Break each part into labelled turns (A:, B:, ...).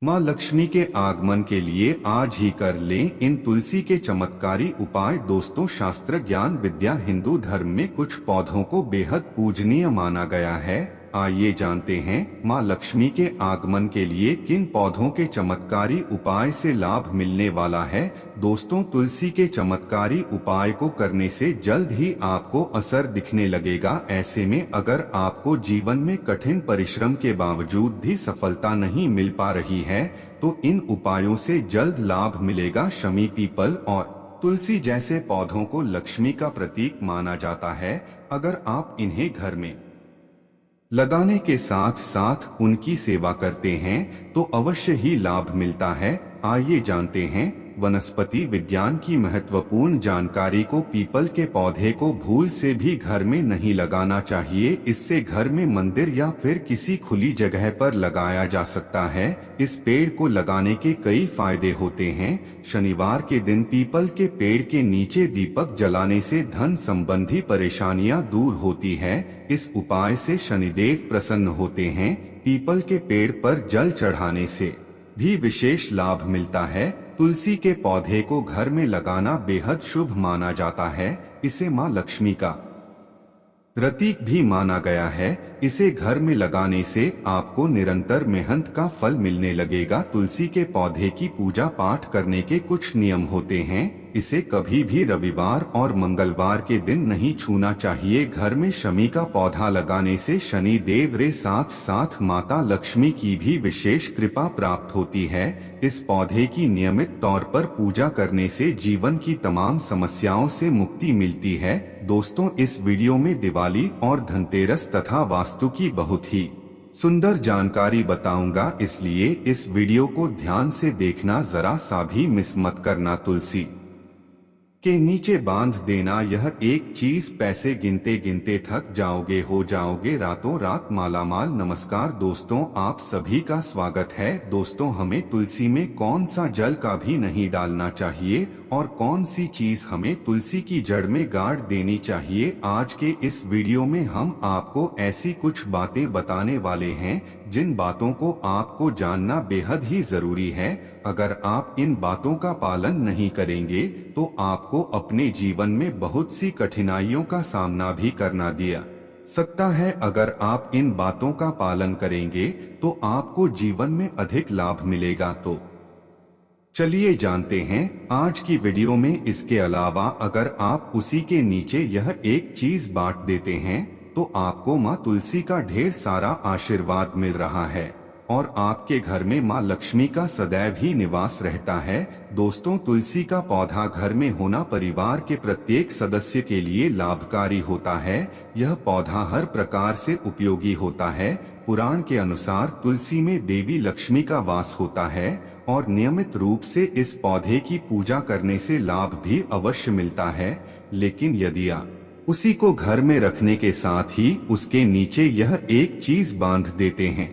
A: माँ लक्ष्मी के आगमन के लिए आज ही कर लें इन तुलसी के चमत्कारी उपाय। दोस्तों, शास्त्र ज्ञान विद्या हिंदू धर्म में कुछ पौधों को बेहद पूजनीय माना गया है। आइए जानते हैं माँ लक्ष्मी के आगमन के लिए किन पौधों के चमत्कारी उपाय से लाभ मिलने वाला है। दोस्तों, तुलसी के चमत्कारी उपाय को करने से जल्द ही आपको असर दिखने लगेगा। ऐसे में अगर आपको जीवन में कठिन परिश्रम के बावजूद भी सफलता नहीं मिल पा रही है, तो इन उपायों से जल्द लाभ मिलेगा। शमी, पीपल और तुलसी जैसे पौधों को लक्ष्मी का प्रतीक माना जाता है। अगर आप इन्हें घर में लगाने के साथ साथ उनकी सेवा करते हैं तो अवश्य ही लाभ मिलता है। आइए जानते हैं वनस्पति विज्ञान की महत्वपूर्ण जानकारी को। पीपल के पौधे को भूल से भी घर में नहीं लगाना चाहिए। इससे घर में मंदिर या फिर किसी खुली जगह पर लगाया जा सकता है। इस पेड़ को लगाने के कई फायदे होते हैं। शनिवार के दिन पीपल के पेड़ के नीचे दीपक जलाने से धन संबंधी परेशानियां दूर होती है। इस उपाय से शनिदेव प्रसन्न होते हैं। पीपल के पेड़ पर जल चढ़ाने से भी विशेष लाभ मिलता है। तुलसी के पौधे को घर में लगाना बेहद शुभ माना जाता है। इसे माँ लक्ष्मी का प्रतीक भी माना गया है। इसे घर में लगाने से आपको निरंतर मेहनत का फल मिलने लगेगा। तुलसी के पौधे की पूजा पाठ करने के कुछ नियम होते हैं। इसे कभी भी रविवार और मंगलवार के दिन नहीं छूना चाहिए। घर में शमी का पौधा लगाने से शनि देव रे साथ साथ माता लक्ष्मी की भी विशेष कृपा प्राप्त होती है। इस पौधे की नियमित तौर पर पूजा करने से जीवन की तमाम समस्याओं से मुक्ति मिलती है। दोस्तों, इस वीडियो में दिवाली और धनतेरस तथा वास्तु की बहुत ही सुंदर जानकारी बताऊंगा, इसलिए इस वीडियो को ध्यान से देखना, जरा सा भी मिस मत करना। तुलसी के नीचे बांध देना यह एक चीज, पैसे गिनते गिनते थक जाओगे, हो जाओगे रातों रात मालामाल। नमस्कार दोस्तों, आप सभी का स्वागत है। दोस्तों, हमें तुलसी में कौन सा जल का भी नहीं डालना चाहिए और कौन सी चीज हमें तुलसी की जड़ में गाड़ देनी चाहिए। आज के इस वीडियो में हम आपको ऐसी कुछ बातें बताने वाले हैं जिन बातों को आपको जानना बेहद ही जरूरी है। अगर आप इन बातों का पालन नहीं करेंगे तो आपको अपने जीवन में बहुत सी कठिनाइयों का सामना भी करना दिया सकता है। अगर आप इन बातों का पालन करेंगे तो आपको जीवन में अधिक लाभ मिलेगा। तो चलिए जानते हैं आज की वीडियो में। इसके अलावा अगर आप उसी के नीचे यह एक चीज बांट देते हैं तो आपको माँ तुलसी का ढेर सारा आशीर्वाद मिल रहा है और आपके घर में माँ लक्ष्मी का सदैव ही निवास रहता है। दोस्तों, तुलसी का पौधा घर में होना परिवार के प्रत्येक सदस्य के लिए लाभकारी होता है। यह पौधा हर प्रकार से उपयोगी होता है। पुराण के अनुसार तुलसी में देवी लक्ष्मी का वास होता है और नियमित रूप से इस पौधे की पूजा करने से लाभ भी अवश्य मिलता है। लेकिन यदि आप उसी को घर में रखने के साथ ही उसके नीचे यह एक चीज बांध देते हैं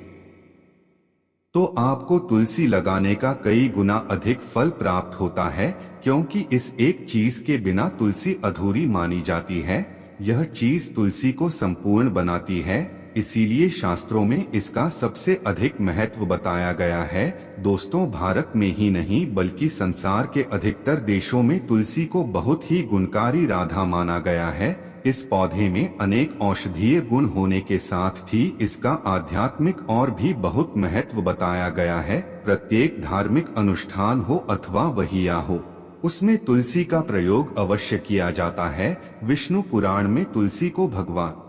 A: तो आपको तुलसी लगाने का कई गुना अधिक फल प्राप्त होता है, क्योंकि इस एक चीज के बिना तुलसी अधूरी मानी जाती है। यह चीज तुलसी को संपूर्ण बनाती है, इसीलिए शास्त्रों में इसका सबसे अधिक महत्व बताया गया है। दोस्तों, भारत में ही नहीं बल्कि संसार के अधिकतर देशों में तुलसी को बहुत ही गुणकारी राधा माना गया है। इस पौधे में अनेक औषधीय गुण होने के साथ ही इसका आध्यात्मिक और भी बहुत महत्व बताया गया है। प्रत्येक धार्मिक अनुष्ठान हो अथवा वहिया हो, उसमें तुलसी का प्रयोग अवश्य किया जाता है। विष्णु पुराण में तुलसी को भगवान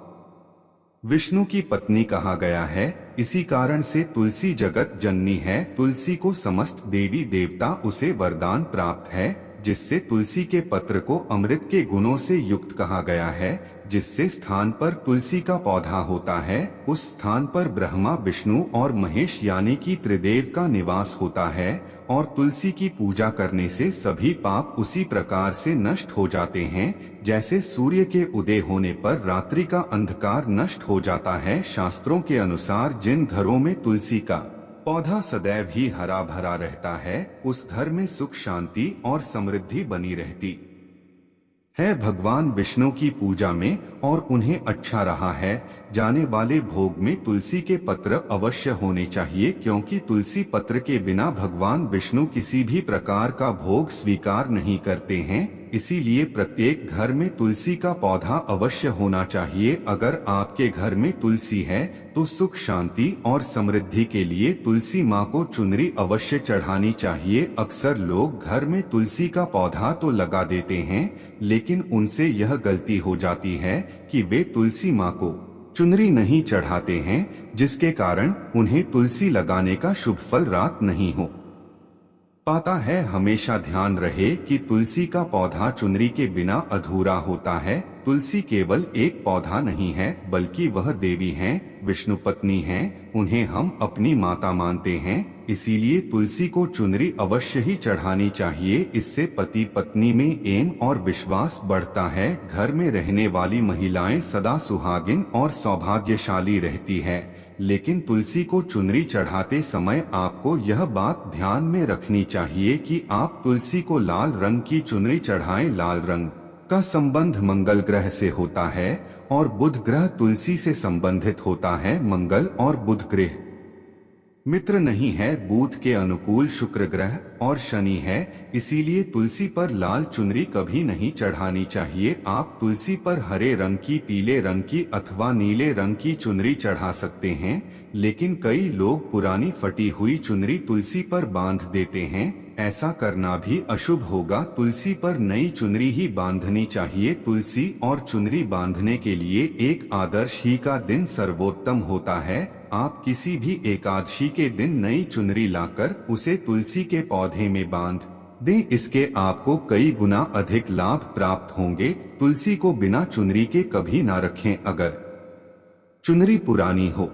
A: विष्णु की पत्नी कहा गया है। इसी कारण से तुलसी जगत जननी है। तुलसी को समस्त देवी देवता उसे वरदान प्राप्त है, जिससे तुलसी के पत्र को अमृत के गुणों से युक्त कहा गया है। जिससे स्थान पर तुलसी का पौधा होता है उस स्थान पर ब्रह्मा, विष्णु और महेश यानी कि त्रिदेव का निवास होता है। और तुलसी की पूजा करने से सभी पाप उसी प्रकार से नष्ट हो जाते हैं जैसे सूर्य के उदय होने पर रात्रि का अंधकार नष्ट हो जाता है। शास्त्रों के अनुसार जिन घरों में तुलसी का पौधा सदैव ही हरा भरा रहता है उस घर में सुख, शांति और समृद्धि बनी रहती है भगवान विष्णु की पूजा में और उन्हें अच्छा रहा है जाने वाले भोग में तुलसी के पत्र अवश्य होने चाहिए, क्योंकि तुलसी पत्र के बिना भगवान विष्णु किसी भी प्रकार का भोग स्वीकार नहीं करते हैं। इसीलिए प्रत्येक घर में तुलसी का पौधा अवश्य होना चाहिए। अगर आपके घर में तुलसी है तो सुख शांति और समृद्धि के लिए तुलसी माँ को चुनरी अवश्य चढ़ानी चाहिए। अक्सर लोग घर में तुलसी का पौधा तो लगा देते हैं, लेकिन उनसे यह गलती हो जाती है कि वे तुलसी माँ को चुनरी नहीं चढ़ाते हैं, जिसके कारण उन्हें तुलसी लगाने का शुभ फल प्राप्त नहीं हो पाता है। हमेशा ध्यान रहे कि तुलसी का पौधा चुनरी के बिना अधूरा होता है। तुलसी केवल एक पौधा नहीं है, बल्कि वह देवी हैं, विष्णु पत्नी हैं, उन्हें हम अपनी माता मानते हैं। इसीलिए तुलसी को चुनरी अवश्य ही चढ़ानी चाहिए। इससे पति पत्नी में प्रेम और विश्वास बढ़ता है। घर में रहने वाली महिलाएं सदा सुहागिन और सौभाग्यशाली रहती है। लेकिन तुलसी को चुनरी चढ़ाते समय आपको यह बात ध्यान में रखनी चाहिए कि आप तुलसी को लाल रंग की चुनरी चढ़ाएं। लाल रंग का संबंध मंगल ग्रह से होता है और बुध ग्रह तुलसी से संबंधित होता है। मंगल और बुध ग्रह मित्र नहीं है, बुध के अनुकूल शुक्र ग्रह और शनि है। इसीलिए तुलसी पर लाल चुनरी कभी नहीं चढ़ानी चाहिए। आप तुलसी पर हरे रंग की, पीले रंग की अथवा नीले रंग की चुनरी चढ़ा सकते हैं, लेकिन कई लोग पुरानी फटी हुई चुनरी तुलसी पर बांध देते हैं। ऐसा करना भी अशुभ होगा। तुलसी पर नई चुनरी ही बांधनी चाहिए। तुलसी और चुनरी बांधने के लिए एक आदर्श ही का दिन सर्वोत्तम होता है। आप किसी भी एकादशी के दिन नई चुनरी लाकर उसे तुलसी के पौधे में बांध दें। इसके आपको कई गुना अधिक लाभ प्राप्त होंगे। तुलसी को बिना चुनरी के कभी ना रखें। अगर चुनरी पुरानी हो,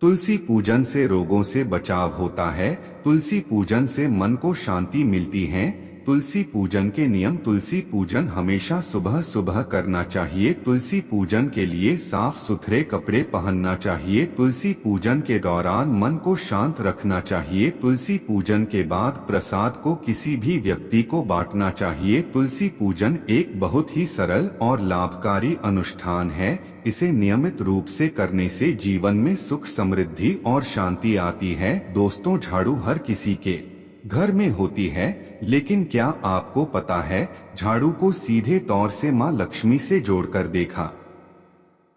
A: तुलसी पूजन से रोगों से बचाव होता है। तुलसी पूजन से मन को शांति मिलती है। तुलसी पूजन के नियम। तुलसी पूजन हमेशा सुबह सुबह करना चाहिए। तुलसी पूजन के लिए साफ सुथरे कपड़े पहनना चाहिए। तुलसी पूजन के दौरान मन को शांत रखना चाहिए। तुलसी पूजन के बाद प्रसाद को किसी भी व्यक्ति को बांटना चाहिए। तुलसी पूजन एक बहुत ही सरल और लाभकारी अनुष्ठान है। इसे नियमित रूप से करने से जीवन में सुख समृद्धि और शांति आती है। दोस्तों, झाड़ू हर किसी के घर में होती है, लेकिन क्या आपको पता है झाड़ू को सीधे तौर से मां लक्ष्मी से जोड़कर देखा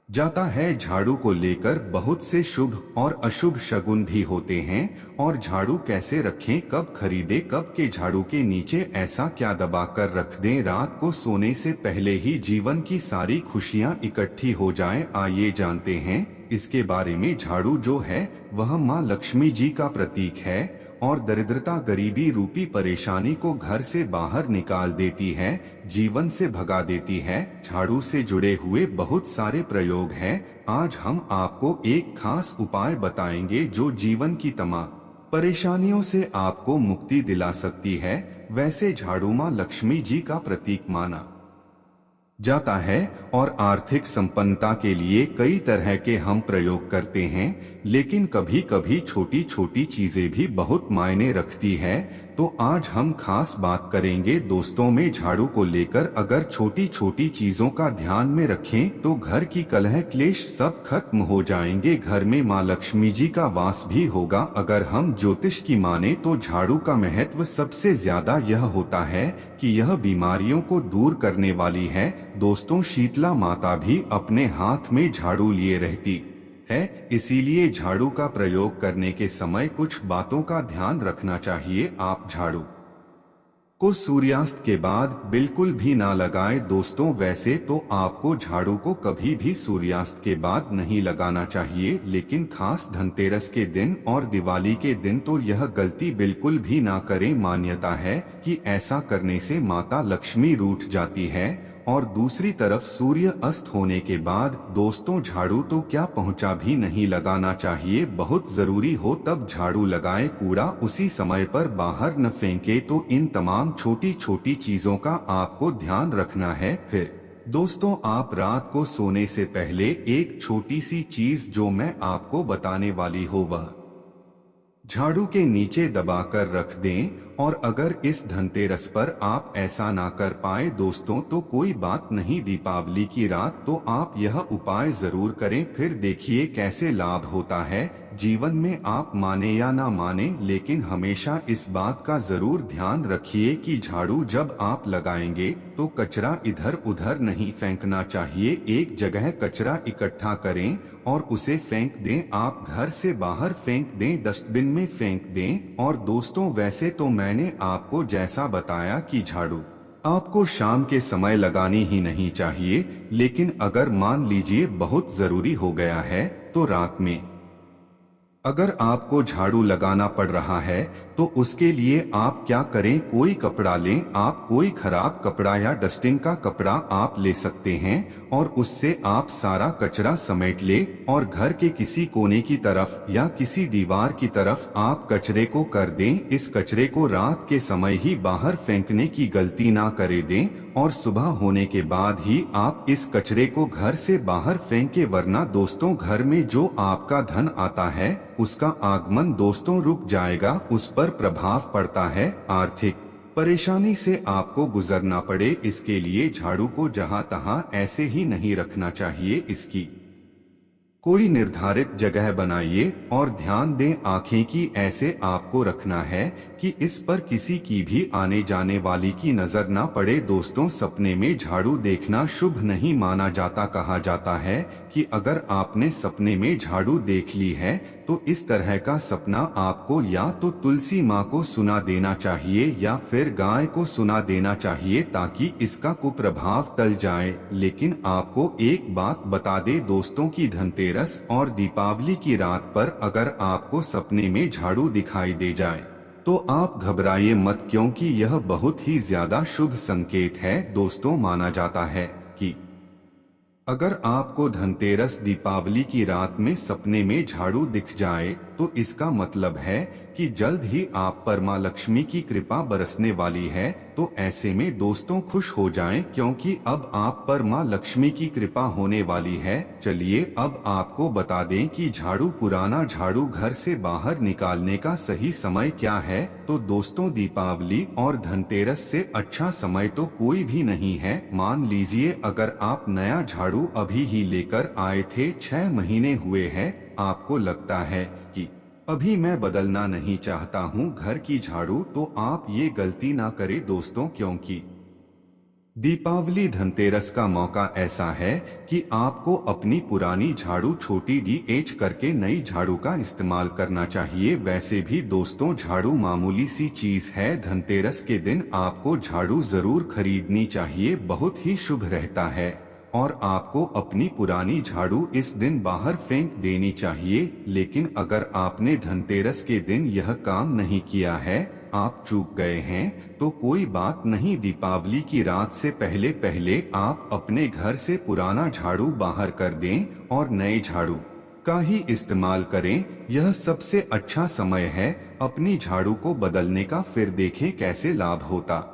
A: जाता है। झाड़ू को लेकर बहुत से शुभ और अशुभ शगुन भी होते हैं। और झाड़ू कैसे रखें, कब खरीदें, कब के झाड़ू के नीचे ऐसा क्या दबाकर रख दें रात को सोने से पहले ही जीवन की सारी खुशियां इकट्ठी हो जाएं। आइए जानते हैं इसके बारे में। झाड़ू जो है वह मां लक्ष्मी जी का प्रतीक है और दरिद्रता गरीबी रूपी परेशानी को घर से बाहर निकाल देती है, जीवन से भगा देती है। झाड़ू से जुड़े हुए बहुत सारे प्रयोग हैं। आज हम आपको एक खास उपाय बताएंगे जो जीवन की तमाम परेशानियों से आपको मुक्ति दिला सकती है। वैसे झाड़ू मां लक्ष्मी जी का प्रतीक माना जाता है और आर्थिक संपन्नता के लिए कई तरह के हम प्रयोग करते हैं, लेकिन कभी कभी छोटी छोटी चीजें भी बहुत मायने रखती है। तो आज हम खास बात करेंगे दोस्तों में झाड़ू को लेकर। अगर छोटी छोटी चीजों का ध्यान में रखें तो घर की कलह क्लेश सब खत्म हो जाएंगे। घर में माँ लक्ष्मी जी का वास भी होगा। अगर हम ज्योतिष की माने तो झाड़ू का महत्व सबसे ज्यादा यह होता है कि यह बीमारियों को दूर करने वाली है। दोस्तों, शीतला माता भी अपने हाथ में झाड़ू लिए रहती है। इसीलिए झाड़ू का प्रयोग करने के समय कुछ बातों का ध्यान रखना चाहिए। आप झाड़ू को सूर्यास्त के बाद बिल्कुल भी ना लगाएं। दोस्तों, वैसे तो आपको झाड़ू को कभी भी सूर्यास्त के बाद नहीं लगाना चाहिए, लेकिन खास धनतेरस के दिन और दिवाली के दिन तो यह गलती बिल्कुल भी ना करें। मान्यता है कि ऐसा करने से माता लक्ष्मी रूठ जाती है। और दूसरी तरफ सूर्य अस्त होने के बाद दोस्तों झाड़ू तो क्या पहुंचा भी नहीं लगाना चाहिए। बहुत जरूरी हो तब झाड़ू लगाएं। कूड़ा उसी समय पर बाहर न फेंके। तो इन तमाम छोटी छोटी चीजों का आपको ध्यान रखना है। फिर दोस्तों, आप रात को सोने से पहले एक छोटी सी चीज जो मैं आपको बताने वाली हूँ वह झाड़ू के नीचे दबाकर रख दें और अगर इस धनतेरस पर आप ऐसा ना कर पाए दोस्तों तो कोई बात नहीं, दीपावली की रात तो आप यह उपाय जरूर करें, फिर देखिए कैसे लाभ होता है जीवन में। आप माने या ना माने, लेकिन हमेशा इस बात का जरूर ध्यान रखिए कि झाड़ू जब आप लगाएंगे तो कचरा इधर उधर नहीं फेंकना चाहिए। एक जगह कचरा इकट्ठा करें और उसे फेंक दें। आप घर से बाहर फेंक दें, डस्टबिन में फेंक दें। और दोस्तों वैसे तो मैंने आपको जैसा बताया कि झाड़ू आपको शाम के समय लगानी ही नहीं चाहिए, लेकिन अगर मान लीजिए बहुत जरूरी हो गया है तो रात में अगर आपको झाड़ू लगाना पड़ रहा है तो उसके लिए आप क्या करें, कोई कपड़ा लें। आप कोई खराब कपड़ा या डस्टिंग का कपड़ा आप ले सकते हैं और उससे आप सारा कचरा समेट ले और घर के किसी कोने की तरफ या किसी दीवार की तरफ आप कचरे को कर दें। इस कचरे को रात के समय ही बाहर फेंकने की गलती ना करे दें और सुबह होने के बाद ही आप इस कचरे को घर से बाहर फेंके, वरना दोस्तों घर में जो आपका धन आता है उसका आगमन दोस्तों रुक जाएगा, उस पर प्रभाव पड़ता है, आर्थिक परेशानी से आपको गुजरना पड़े। इसके लिए झाड़ू को जहां तहां ऐसे ही नहीं रखना चाहिए, इसकी कोई निर्धारित जगह बनाइए और ध्यान दें आंखें की ऐसे आपको रखना है कि इस पर किसी की भी आने जाने वाली की नजर ना पड़े। दोस्तों सपने में झाड़ू देखना शुभ नहीं माना जाता। कहा जाता है कि अगर आपने सपने में झाड़ू देख ली है तो इस तरह का सपना आपको या तो तुलसी माँ को सुना देना चाहिए या फिर गाय को सुना देना चाहिए ताकि इसका कुप्रभाव टल जाए। लेकिन आपको एक बात बता दे दोस्तों की धनतेरस और दीपावली की रात पर अगर आपको सपने में झाड़ू दिखाई दे जाए तो आप घबराइए मत, क्योंकि यह बहुत ही ज्यादा शुभ संकेत है। दोस्तों माना जाता है कि अगर आपको धनतेरस दीपावली की रात में सपने में झाड़ू दिख जाए तो इसका मतलब है कि जल्द ही आप पर मां लक्ष्मी की कृपा बरसने वाली है। तो ऐसे में दोस्तों खुश हो जाएं, क्योंकि अब आप पर मां लक्ष्मी की कृपा होने वाली है। चलिए अब आपको बता दें कि झाड़ू पुराना झाड़ू घर से बाहर निकालने का सही समय क्या है। तो दोस्तों दीपावली और धनतेरस से अच्छा समय तो कोई भी नहीं है। मान लीजिए अगर आप नया झाड़ू अभी ही लेकर आए थे, 6 महीने हुए हैं, आपको लगता है कि अभी मैं बदलना नहीं चाहता हूं घर की झाड़ू, तो आप ये गलती ना करें दोस्तों, क्योंकि दीपावली धनतेरस का मौका ऐसा है कि आपको अपनी पुरानी झाड़ू छोटी डीएच करके नई झाड़ू का इस्तेमाल करना चाहिए। वैसे भी दोस्तों झाड़ू मामूली सी चीज है, धनतेरस के दिन आपको झाड़ू जरूर खरीदनी चाहिए, बहुत ही शुभ रहता है। और आपको अपनी पुरानी झाड़ू इस दिन बाहर फेंक देनी चाहिए। लेकिन अगर आपने धनतेरस के दिन यह काम नहीं किया है, आप चूक गए हैं, तो कोई बात नहीं, दीपावली की रात से पहले पहले आप अपने घर से पुराना झाड़ू बाहर कर दें और नए झाड़ू का ही इस्तेमाल करें। यह सबसे अच्छा समय है अपनी झाड़ू को बदलने का, फिर देखें कैसे लाभ होता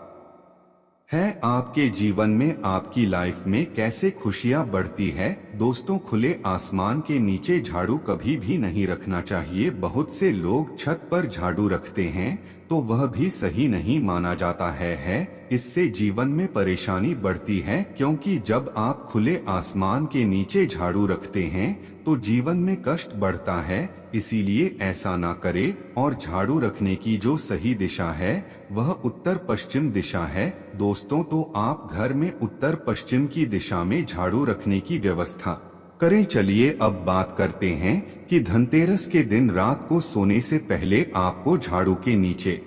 A: है आपके जीवन में, आपकी लाइफ में कैसे खुशियां बढ़ती है। दोस्तों खुले आसमान के नीचे झाड़ू कभी भी नहीं रखना चाहिए। बहुत से लोग छत पर झाड़ू रखते हैं तो वह भी सही नहीं माना जाता है। इससे जीवन में परेशानी बढ़ती है, क्योंकि जब आप खुले आसमान के नीचे झाड़ू रखते हैं तो जीवन में कष्ट बढ़ता है। इसीलिए ऐसा ना करें और झाड़ू रखने की जो सही दिशा है वह उत्तर पश्चिम दिशा है। दोस्तों तो आप घर में उत्तर पश्चिम की दिशा में झाड़ू रखने की व्यवस्था करें। चलिए अब बात करते हैं कि धनतेरस के दिन रात को सोने से पहले आपको झाड़ू के नीचे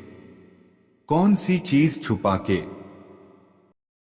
A: कौन सी चीज छुपा के